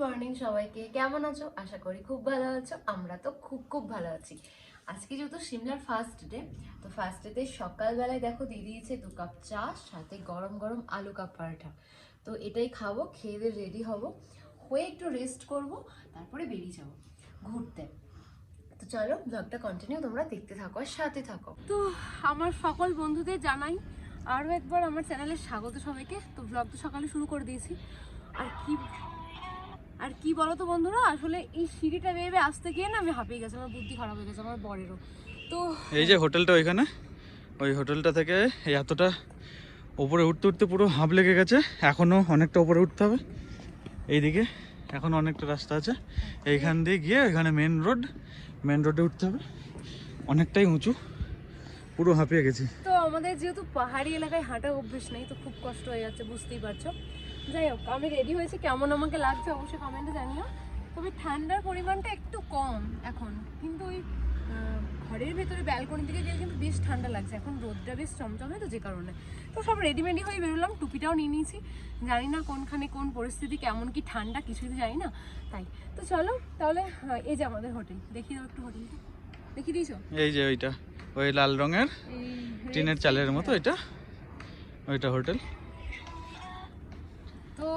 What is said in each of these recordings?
Morning সবাইকে, কেমন আছো? আশা করি খুব ভালো আছো। আমরা তো খুব ভালো আছি। আজকে যেহেতু সিমলার ফার্স্ট ডে, তো ফার্স্ট ডেতে সকালবেলায় দেখো দিয়ে দিয়েছে 2 কাপ চা, সাথে গরম গরম আলু কাপ পরাঠা। তো এটাই খাবো, খেয়ে দিয়ে রেডি হব, হয়ে একটু রেস্ট করব, তারপরে বেরিয়ে যাবো ঘুরতে। তো চলো ব্লগটা কন্টিনিউ তোমরা দেখতে থাকো আর সাথে থাকো। তো আমার সকল বন্ধুদের জানাই আরও একবার আমার চ্যানেলে স্বাগত সবাইকে। তো ব্লগ তো সকালে শুরু করে দিয়েছি। আর কি বলো তো বন্ধুরা, আসলে এই সিঁড়িটা বেয়ে আসতে গিয়ে না আমি হাঁপিয়ে গেছি, আমার বুদ্ধি খারাপ হয়ে গেছে, আমার বরেরও। তো এই যে হোটেলটা ওইখানে, ওই হোটেলটা থেকে এই এতটা উপরে উঠতে উঠতে পুরো হাঁপ লেগে গেছে। এখনও অনেকটা উপরে উঠতে হবে। এইদিকে এখন অনেকটা রাস্তা আছে, এইখান দিয়ে গিয়ে এখানে মেন রোডে উঠতে হবে। অনেকটাই উঁচু, পুরো হাঁপিয়ে গেছি। তো আমাদের যেহেতু পাহাড়ি এলাকায় হাঁটা অভ্যেস নেই, তো খুব কষ্ট হয়ে যাচ্ছে, বুঝতেই পারছো। যাই হোক, আমি রেডি হয়েছি, কেমন আমাকে লাগছে অবশ্যই কমেন্টে জানিও। তবে ঠান্ডার পরিমাণটা একটু কম এখন, কিন্তু ওই ঘরের ভেতরে ব্যালকনি থেকে গেলে কিন্তু বেশ ঠান্ডা লাগছে। এখন রোদটা বেশ চমচমে, তো যে কারণে তো সব রেডিমেডি হয়ে বেরোলাম। টুপিটাও নিয়ে নিয়েছি, জানি না কোনখানে কোন পরিস্থিতি কেমন কি ঠান্ডা কিছুই জানি না, তাই। তো চলো তাহলে, এই যে আমাদের হোটেল, দেখিয়ে দাও একটু, হোটেলটা দেখিয়ে দিয়েছো? এই যে ওইটা, ওই লাল রঙের টিনের চালের মতো, ওইটা হোটেল। তো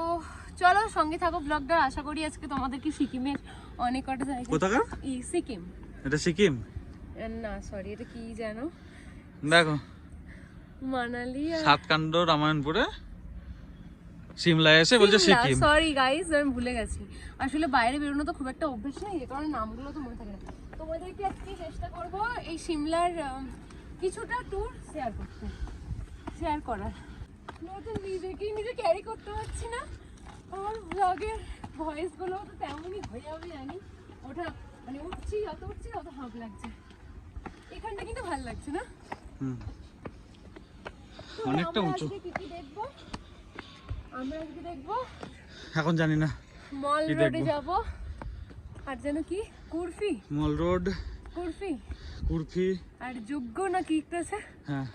চলো সঙ্গে থাকো ব্লগটা। আশা করি আজকে তোমাদেরকে সিকিমের অনেক কটা জায়গা। কোথাকার? এই সিকিম। এটা সিকিম না সরি, এটা কি জানো, দেখো, মানালি। সাতকান্ড রামায়ণপুরে সিমলায় এসে বলছে সিকিম। সরি গাইস, আমি ভুলে গেছি। আসলে বাইরে বেরোনো তো খুব একটা অভ্যেস নেই, যে কারণে নামগুলো তো মনে থাকে না। তোমাদেরকে আজকে চেষ্টা করব এই সিমলার কিছুটা ট্যুর শেয়ার করার। নতুন নিজে ক্যারি করতে পারছি না, আমার ব্লগের ভয়েসগুলো তো তেমনই হয়ে যাবে জানি। ওটা মানে উঠছি যত হাঁপ লাগছে। এখানটা কিন্তু ভালো লাগছে না? অনেকটা উঁচু। কি দেখবো আমরা? আজকে দেখবো, এখন জানি না, মল রোডে যাব, আর যেন কি মল রোড, কুরফি আর যোগ্য না কি একটা আছে। হ্যাঁ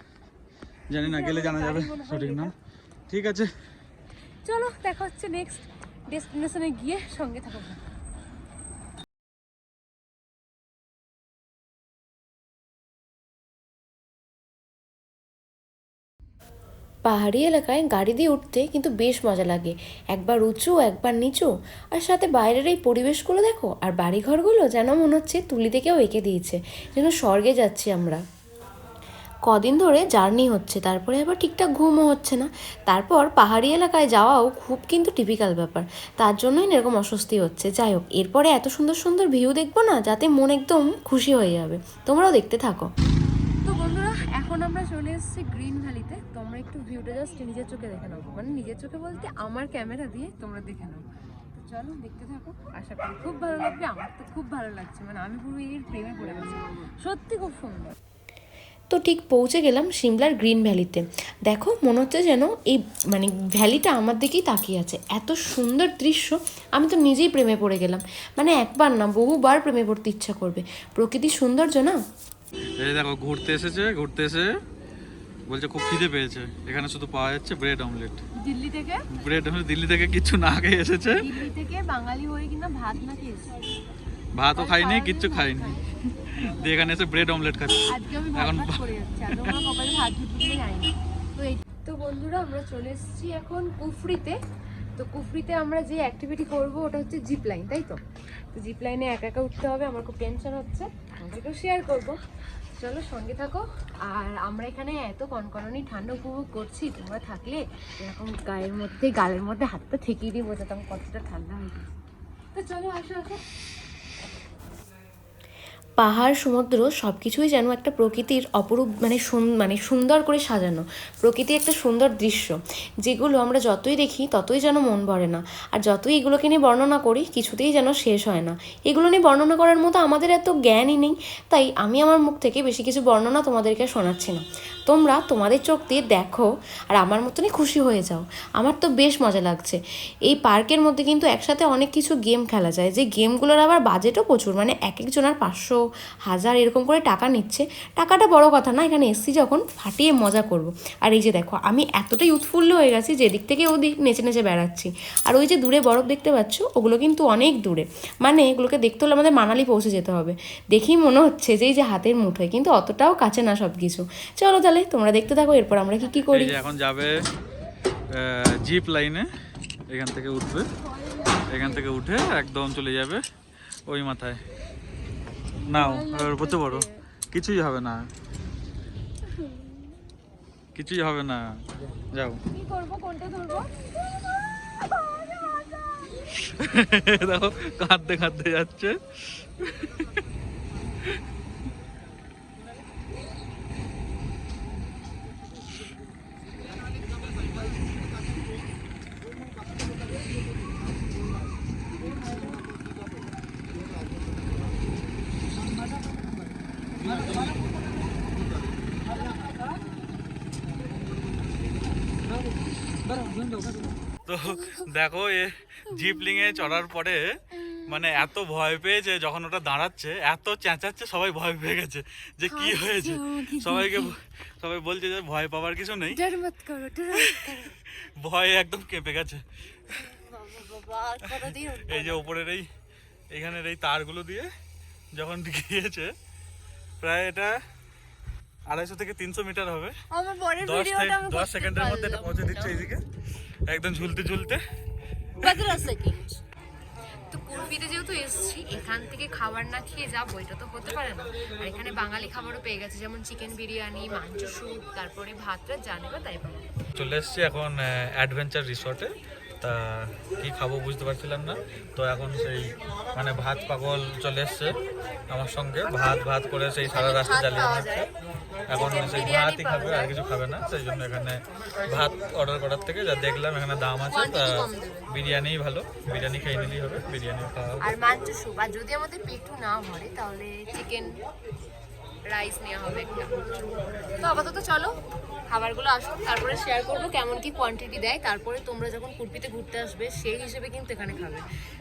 জানি না, গেলে জানা যাবে সঠিক নাম। ঠিক আছে চলো, দেখা হচ্ছে নেক্সট ডেস্টিনেশনে গিয়ে, সঙ্গে থাকো। পাহাড়ি এলাকায় গাড়ি দিয়ে উঠতে কিন্তু বেশ মজা লাগে, একবার উঁচু একবার নিচু, আর সাথে বাইরের এই পরিবেশগুলো দেখো, আর বাড়িঘরগুলো যেন মনে হচ্ছে তুলি থেকেও এঁকে দিয়েছে, যেন স্বর্গে যাচ্ছি আমরা। কদিন ধরে জার্নি হচ্ছে, তারপরে আবার ঠিকঠাক ঘুমও হচ্ছে না, তারপর পাহাড়ি এলাকায় যাওয়াও খুব কিন্তু টিপিক্যাল ব্যাপার, তার জন্যই এরকম অস্বস্তি হচ্ছে। যাই হোক, এরপরে এত সুন্দর সুন্দর ভিউ দেখবো না, যাতে মন একদম খুশি হয়ে যাবে। তোমরাও দেখতে থাকো। তো বন্ধুরা, এখন আমরা চলে এসেছি গ্রিন ভ্যালিতে। তোমরা একটু ভিউটা জাস্ট নিজের চোখে দেখে নাও, মানে নিজের চোখে বলতে আমার ক্যামেরা দিয়ে তোমরা দেখে নাও। তো চলো দেখতে থাকো, আশা করি খুব ভালো লাগবে। আমার তো খুব ভালো লাগছে, মানে আমি পুরো এর প্রেমে পড়ে গেছি, সত্যি খুব সুন্দর। তো ঠিক পৌঁছে গেলাম সিমলার গ্রিন ভ্যালিতে। দেখো, মনে হচ্ছে যেন এই মানে ভ্যালিটা আমার দিকেই তাকিয়ে আছে, এত সুন্দর দৃশ্য। আমি তো নিজেই প্রেমে পড়ে গেলাম, মানে একবার না বহুবার প্রেমে পড়তে ইচ্ছা করবে, প্রকৃতির সৌন্দর্য না। এই দেখো, ঘুরতে এসে বলছে খুব খিদে পেয়েছে। এখানে শুধু পাওয়া যাচ্ছে ব্রেড অমলেট। দিল্লি থেকে কিছু না খেয়ে এসেছে। দিল্লি থেকে বাঙালি হয়ে কিনা ভাত না খেয়েছে, ভাতও খাইনি, কিচ্ছু খাইনি, দিয়ে এখানে এসে ব্রেড অমলেট খাচ্ছি। এখন তো বন্ধুরা, আমরা চলে এসেছি এখন কুফরিতে। তো কুফরিতে আমরা যে অ্যাক্টিভিটি করব ওটা হচ্ছে জিপ লাইন, তাই তো? তো জিপ লাইনে একা একা উঠতে হবে, আমার খুব টেনশন হচ্ছে, আমাদেরকেও শেয়ার করবো। চলো সঙ্গে থাকো। আর আমরা এখানে এত কনকনানি ঠান্ডা উপভোগ করছি, তোমরা থাকলে এরকম গালের মধ্যে হাতটা ঠেকিয়ে দিয়ে বোঝাতাম কতটা ঠান্ডা হয়ে গেছে। তো চলো, আসো। পাহাড় সমুদ্র সব কিছুই যেন একটা প্রকৃতির অপরূপ, মানে সুন্দর করে সাজানো, প্রকৃতির একটা সুন্দর দৃশ্য, যেগুলো আমরা যতই দেখি ততই যেন মন ভরে না, আর যতই এগুলোকে নিয়ে বর্ণনা করি কিছুতেই যেন শেষ হয় না। এগুলো নিয়ে বর্ণনা করার মতো আমাদের এত জ্ঞানই নেই, তাই আমি আমার মুখ থেকে বেশি কিছু বর্ণনা তোমাদেরকে শোনাচ্ছি না। তোমরা তোমাদের চোখ দিয়ে দেখো, আর আমার মতনই খুশি হয়ে যাও। আমার তো বেশ মজা লাগছে। এই পার্কের মধ্যে কিন্তু একসাথে অনেক কিছু গেম খেলা যায়, যে গেমগুলোর আবার বাজেটও প্রচুর, মানে এক একজনের 500 1000 এরকম করে টাকা নিচ্ছে। টাকাটা বড় কথা না, এখানে এসছি যখন ফাটিয়ে মজা করব। আর এই যে দেখো আমি এতটাই উৎফুল্ল হয়ে গেছি যে এদিক থেকে ওদিক নেচে নেচে বেড়াচ্ছি। আর ওই যে দূরে বরফ দেখতে পাচ্ছ, ওগুলো কিন্তু অনেক দূরে, মানে এগুলোকে দেখতে হলে আমাদের মানালি পৌঁছে যেতে হবে। দেখেই মনে হচ্ছে যে এই যে হাতের মুঠোয়, কিন্তু অতটাও কাছে না সব কিছু। চলো তাহলে তোমরা দেখতে থাকো এরপর আমরা কি কি করি। এখন যাবে জিপ লাইনে, এখান থেকে উঠবে, এখান থেকে উঠে একদম চলে যাবে ওই মাথায়। নাও বলতে পারো, কিছুই হবে না, কিছুই হবে না, যাও। কি করব, কোনটা ধরবো? দেখো কাঁদতে কাঁদতে যাচ্ছে। তো দেখো এ জিপলিংয়ে চড়ার পরে মানে এত ভয় পেয়েছে, যখন ওটা দাঁড়াচ্ছে এত চেঁচাচ্ছে, সবাই ভয় পেয়ে গেছে যে কি হয়েছে। সবাই বলছে যে ভয় পাওয়ার কিছু নেই, ভয়ে একদম কেঁপে গেছে। এই যে ওপরের এইখানের এই তারগুলো দিয়ে যখন গিয়েছে, প্রায় এটা 250 থেকে 300 মিটার হবে। 10 সেকেন্ডের মধ্যে এটা পৌঁছে দিচ্ছে এইদিকে, একদম ঝুলতে ঝুলতে। তো কুর্ফিতে যেহেতু এসেছি, এখান থেকে খাবার না খেয়ে যাবো এটা তো হতে পারে না। আর এখানে বাঙালি খাবারও পেয়ে গেছে, যেমন চিকেন বিরিয়ানি, মাঞ্চ স্যুপ, তারপরে ভাতটা জানেবা তাই পাবো। চলে এসেছি এখন অ্যাডভেঞ্চার রিসর্টে। তা কি খাবো বুঝতে পারছিলাম না, তো এখন সেই মানে ভাত পাগল চলে এসছে আমার সঙ্গে, ভাত ভাত করে সেই সারা রাস্তা চালিয়ে যাচ্ছে। এখন সেই ভাতই খাবে, আর কিছু খাবে না, সেই জন্য এখানে ভাত অর্ডার করার থেকে যা দেখলাম এখানে দাম আছে, তা বিরিয়ানিই ভালো, বিরিয়ানি খেয়ে নিলেই হবে, বিরিয়ানি খাওয়া হবে। আর মাঞ্চ স্যুপ, আর যদি আমাদের পেটু না ভরে তাহলে চিকেন রাইস নেওয়া হবে একটা। তো আপাতত চলো খাবারগুলো আসুন, তারপরে শেয়ার করবো কেমন কি কোয়ান্টিটি দেয়, তারপরে তোমরা যখন কুর্পিতে ঘুরতে আসবে সেই হিসেবে কিন্তু এখানে খাবে।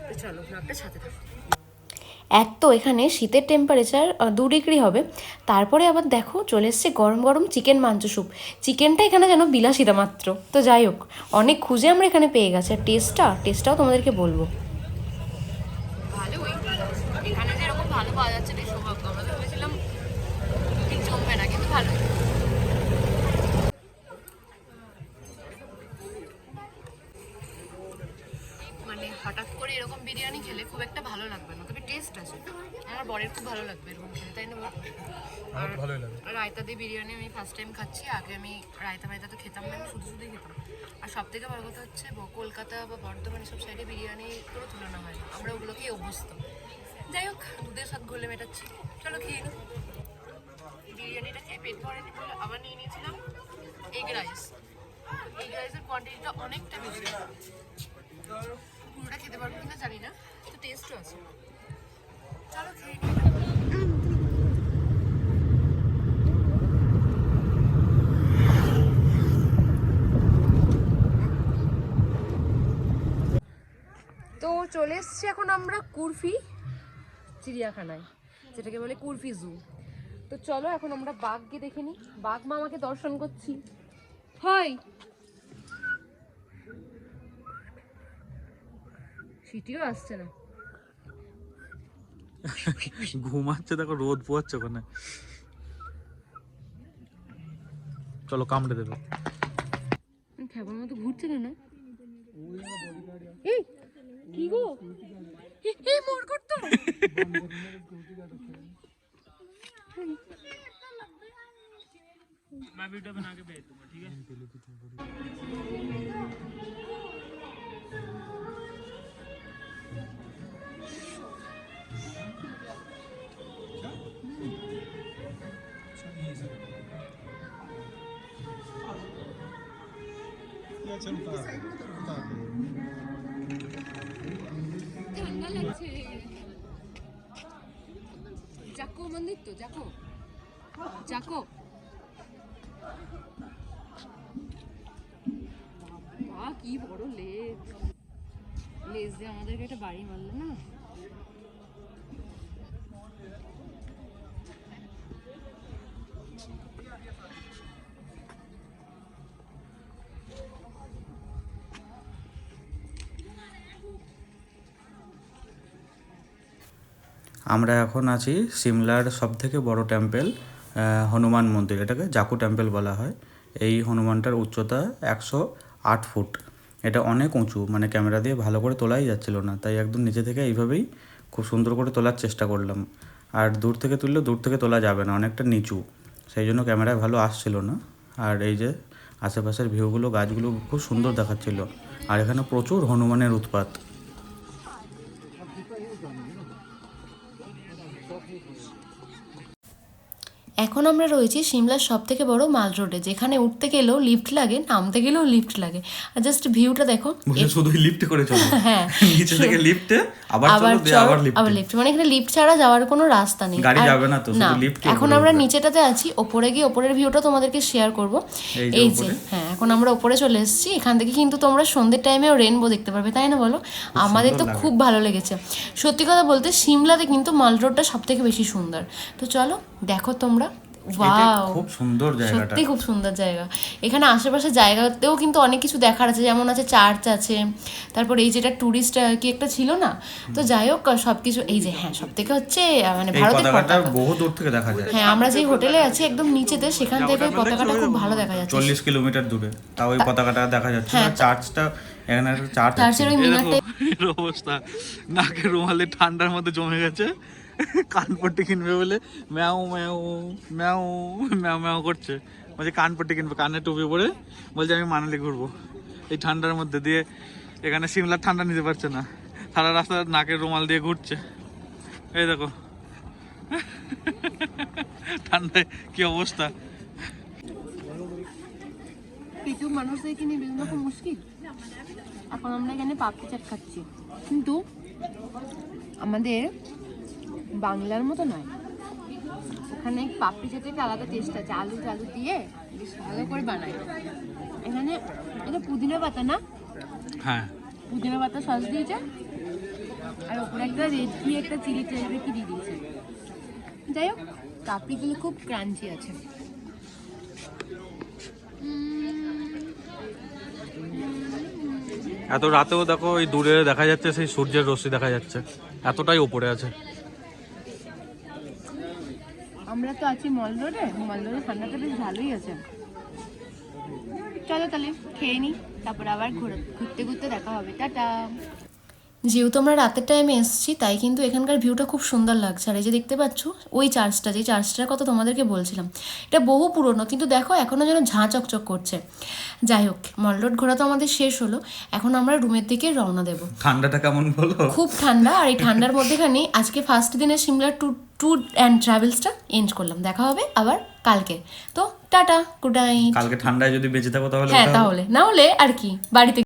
তো চলো আপনার সাথে থাকো। এক তো এখানে শীতের টেম্পারেচার 2 ডিগ্রি হবে, তারপরে আবার দেখো চলে এসছে গরম গরম চিকেন মাঞ্চ স্যুপ। চিকেনটা এখানে যেন বিলাসিতা মাত্র। তো যাই হোক, অনেক খুঁজে আমরা এখানে পেয়ে গেছি। আর টেস্টটাও তোমাদেরকে বলবো। ভালোই, এখানে যেরকম ভালো পাওয়া যাচ্ছে বেশ সৌভাগ্য। আমরা তো ভেবেছিলাম ঠিক জমবে না, কিন্তু ভালো। মানে হঠাৎ করে এরকম বিরিয়ানি খেলে খুব একটা ভালো লাগবে না, তবে টেস্ট আছে। আমার বরের খুব ভালো লাগবে এরকম খেলে, তাই না? আমার ভালোই লাগে। রায়তা দিয়ে বিরিয়ানি আমি ফার্স্ট টাইম খাচ্ছি। আগে আমি রায়তা তো খেতাম না, আমি শুধুই খেতাম। আর সব থেকে বড় কথা হচ্ছে কলকাতা বা বর্ধমান সব সাইডে বিরিয়ানি কোনো তুলনা হয় না, আমরা ওগুলোকেই অভ্যস্ত। যাই হোক, দুধের সাথে ঘুলে মেটাচ্ছি। চলো খেয়ে নিই। বিরিয়ানিটা খেয়ে পেট ভরেনি বলে আবার নিয়ে নিয়েছিলাম এগ রাইসের কোয়ান্টিটিটা অনেকটা বেশি। পুরোটা খেতে পারবো কিনা জানি না, তো টেস্টও আছে। চলো খেয়ে নিই। তো চলে এসছি এখন আমরা কুরফি চিড়িয়াখানায়, যেটাকে বলে কুরফি জু। তো চলো এখন আমরা বাঘকে দেখে নিই, বাঘ মামাকে দর্শন করছি। হয় সিটিও আসছে না, ঘুমাচ্ছে, দেখো রোদ পোয়াচ্ছে ওখানে। চলো কামড়ে দেবে। খেপার মতো ঘুরছে না। এই কি গো, এই মোর করতো। मैं वीडियो बना के भेज दूंगा, ठीक है? ঠান্ডা লাগছে। জাকো মন্দির তো, জাকো কি বড় লেজ দিয়ে আমাদেরকে একটা বাড়ি মারলো না। আমরা এখন আছি সিমলার সবথেকে বড় টেম্পল হনুমান মন্দির, এটাকে জাকু টেম্পল বলা হয়। এই হনুমানটার উচ্চতা 108 ফুট। এটা অনেক উঁচু, মানে ক্যামেরা দিয়ে ভালো করে তোলাই যাচ্ছিল না, তাই একদম নিচে থেকে এইভাবেই খুব সুন্দর করে তোলার চেষ্টা করলাম। আর দূর থেকে তুললেও দূর থেকে তোলা যাবে না, অনেকটা নিচু, সেই জন্য ক্যামেরায় ভালো আসছিল না। আর এই যে আশেপাশের ভিউগুলো, গাছগুলো খুব সুন্দর দেখাচ্ছিল। আর এখানে প্রচুর হনুমানের উৎপাত। এখন আমরা রয়েছি সিমলার সব থেকে বড় মাল রোডে, যেখানে উঠতে গেলেও লিফট লাগে, নামতে গেলেও লিফট লাগে। আর জাস্ট ভিউটা দেখো, শুধু লিফট করে চলো, হ্যাঁ নিচে থেকে লিফটে আবার চলো, দিয়ে আবার লিফট, আবার লিফট, মানে এখানে লিফট ছাড়া যাওয়ার কোনো রাস্তা নেই, গাড়ি যাবে না তো, শুধু লিফট। এখন আমরা নিচেটাতে আছি, ওপরে গিয়ে ওপরের ভিউটা তোমাদেরকে শেয়ার করব। এই যে হ্যাঁ, এখন আমরা ওপরে চলে এসেছি। এখান থেকে কিন্তু তোমরা সন্ধ্যের টাইমেও রেইনবো দেখতে পারবে, তাই না বলো? আমাদের তো খুব ভালো লেগেছে। সত্যি কথা বলতে সিমলাতে কিন্তু মাল রোডটা সব থেকে বেশি সুন্দর। তো চলো দেখো তোমরা। ওয়াও, খুব সুন্দর জায়গাটা, সত্যি খুব সুন্দর জায়গা। এখানে আশেপাশে জায়গাতেও কিন্তু অনেক কিছু দেখার আছে, যেমন আছে চার্চ আছে, তারপর এই যেটা টুরিস্ট কি একটা ছিল না, তো যাই হোক সবকিছু। এই যে হ্যাঁ, সব থেকে হচ্ছে মানে ভারতের পতাকা বহু দূর থেকে দেখা যায়। হ্যাঁ, আমরা যে হোটেলে আছি একদম নিচেতে, সেখান থেকে ওই পতাকাটা খুব ভালো দেখা যাচ্ছে। 40 কিলোমিটার দূরে তাও ওই পতাকাটা দেখা যাচ্ছে। চার্চটা, এখানে একটা চার্চ আছে, চার্চের ওই মিনারটা। এর অবস্থা, নাকের রুমালে ঠান্ডার মধ্যে জমে গেছে। কানপট্টি কিনবে বলে ম্যাও ম্যাও ম্যাও ম্যাও ম্যাও করছে, বলছে কানপট্টি কিনবে, কানে টুপি পরে বলছে আমি মানালি ঘুরবো এই ঠান্ডার মধ্যে দিয়ে। এখানে সিমলার ঠান্ডা নিতে পারছে না, সারা রাস্তা নাকের রুমাল দিয়ে ঘুরছে। এই দেখো ঠান্ডায় কি অবস্থা। কিছু মানুষদের কিনে বেরোনো খুব মুশকিল। এখন আমরা এখানে পাপড়ি চাট খাচ্ছি, কিন্তু আমাদের বাংলার মতো নয়। ওখানে পাপড়ি চাটের একটা আলাদা টেস্ট আছে, আলু টালু দিয়ে বেশ ভালো করে বানায়। এখানে এটা পুদিনা পাতা না? হ্যাঁ, পুদিনা পাতা সস দিয়েছে, আর ওপরে একটা রেড কি একটা চিলি টাইপের কি দিয়ে দিয়েছে। যাই হোক, পাপড়িগুলো খুব ক্রাঞ্চি আছে। এত রাতেও দেখো ওই দূরে দেখা যাচ্ছে সেই সূর্যের রশ্মি দেখা যাচ্ছে, এতটাই উপরে আছে। আমরা তো আছি মল রোডে, মল রোডে ঠান্ডাটা বেশ ভালোই আছে। চলো তাহলে খেয়ে নিই, তারপর আবার ঘুরতে ঘুরতে দেখা হবে। টাটা। যেহেতু আমরা রাতের টাইমে এসেছি, তাই কিন্তু এখানকার ভিউটা খুব সুন্দর লাগছে। আর এই যে দেখতে পাচ্ছ ওই চার্চটা, যে চার্চটার কথা তোমাদেরকে বলছিলাম, এটা বহু পুরনো, কিন্তু দেখো এখনও যেন ঝাঁ চকচক করছে। যাই হোক, মল রোড ঘোরা তো আমাদের শেষ হলো, এখন আমরা রুমের দিকে রওনা দেবো। ঠান্ডাটা কেমন বলো? খুব ঠান্ডা। আর এই ঠান্ডার মধ্যেখানে আজকে ফার্স্ট দিনের সিমলার ট্যুর অ্যান্ড ট্রাভেলসটা এন্ড করলাম। দেখা হবে আবার কালকে। তো টাটা, গুড নাইট। কালকে ঠান্ডায় যদি বেঁচে থাকো তাহলে, হ্যাঁ তাহলে, না হলে আর কি, বাড়িতে